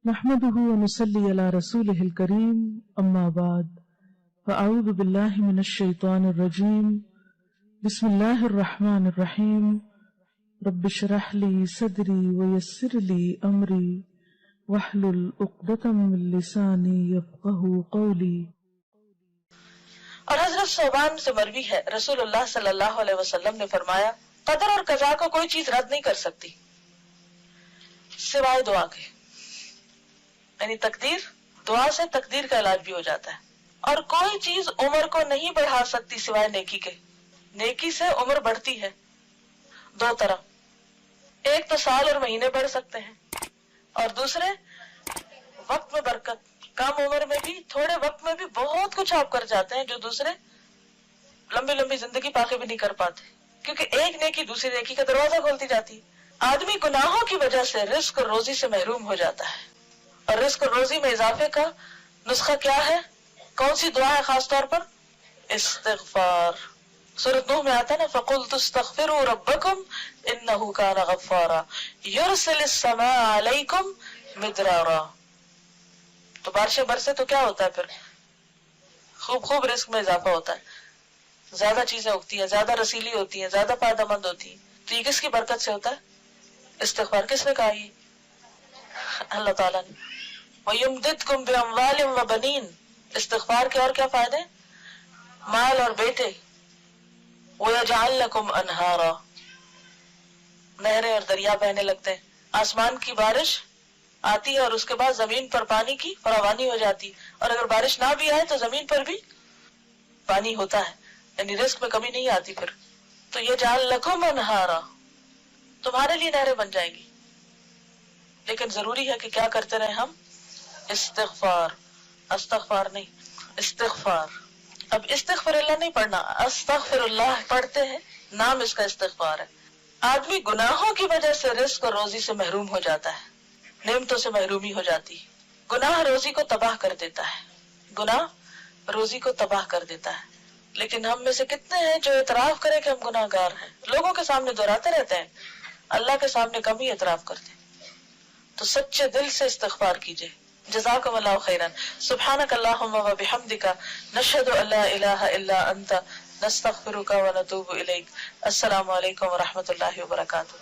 نحمده ونصلي على رسوله الكريم اما بعد فاعوذ بالله من الشيطان الرجيم بسم الله الرحمن الرحيم رب اشرح لي صدري ويسر لي امري واحلل عقدة من لساني يفقهوا قولي۔ اور حضرت صوبان سے مروی ہے رسول اللہ صلی اللہ علیہ وسلم نے فرمایا قدر اور قضا کو کوئی چیز رد نہیں کر سکتی سوائے دعا کے، یعنی تقدیر، دعا سے تقدیر کا علاج بھی ہو جاتا ہے۔ اور کوئی چیز عمر کو نہیں بڑھا سکتی سوائے نیکی کے، نیکی سے عمر بڑھتی ہے دو طرح، ایک تو سال اور مہینے بڑھ سکتے ہیں، اور دوسرے وقت میں برکت، کم عمر میں بھی تھوڑے وقت میں بھی بہت کچھ آپ کر جاتے ہیں جو دوسرے لمبی لمبی زندگی پاکے بھی نہیں کر پاتے، کیونکہ ایک نیکی دوسری نیکی کا دروازہ کھولتی جاتی ہے۔ آدمی گناہوں کی وجہ سے رزق اور روزی سے محروم ہو جاتا ہے، اور رزق اور روزی میں اضافے کا نسخہ کیا ہے؟ کون سی دعا ہے خاص طور پر؟ استغفار۔ سورۃ نوح میں آتا ہے نا فَقُلْتُ اسْتَغْفِرُوا رَبَّكُمْ إِنَّهُ كَانَ غَفَّارًا يُرْسِلِ السَّمَاءَ عَلَيْكُمْ مِدْرَارًا۔ تو بارشیں برسے تو کیا ہوتا ہے پھر؟ خوب رزق میں اضافہ ہوتا ہے، زیادہ چیزیں اگتی ہیں، زیادہ رسیلی ہوتی ہیں، زیادہ فائدہ مند ہوتی ہیں۔ تو یہ کس کی برکت سے ہوتا ہے؟ استغفار۔ کس نے کہا یہ؟ اللہ تعالیٰ نے۔ وَيُمْدِدْكُمْ بِأَمْوَالٍ وَبَنِينَ۔ استغفار کے اور کیا فائدے؟ مال اور بیٹے۔ وَيَجْعَلْ لَكُمْ أَنْهَارًا۔ نہریں اور دریا بہنے لگتے ہیں، آسمان کی بارش آتی ہے اور اس کے بعد زمین پر پانی کی فراوانی ہو جاتی، اور اگر بارش نہ بھی آئے تو زمین پر بھی پانی ہوتا ہے، یعنی رزق میں کمی نہیں آتی پھر۔ تو يَجْعَلْ لَكُمْ أَنْهَارًا، تمہارے لیے نہریں بن جائیں گی، لیکن ضروری ہے کہ کیا کرتے رہے ہم؟ استغفار۔ استغفار نہیں، استغفار۔ اب استغفر اللہ نہیں پڑھنا، استغفر اللہ پڑھتے ہیں، نام اس کا استغفار ہے۔ آدمی گناہوں کی وجہ سے رزق اور روزی سے محروم ہو جاتا ہے، نعمتوں سے محرومی ہو جاتی ہے۔ گناہ روزی کو تباہ کر دیتا ہے، گناہ روزی کو تباہ کر دیتا ہے۔ لیکن ہم میں سے کتنے ہیں جو اعتراف کریں کہ ہم گناہ گار ہیں؟ لوگوں کے سامنے دہراتے رہتے ہیں، اللہ کے سامنے کم ہی اعتراف کرتے ہیں۔ تو سچے دل سے استغفار کیجئے۔ جزاکم اللہ خیرا۔ سبحانک اللہم و بحمدک، نشہد ان لا الہ الا انت، نستغفرک و نتوب الیک۔ السلام علیکم و رحمۃ اللہ وبرکاتہ۔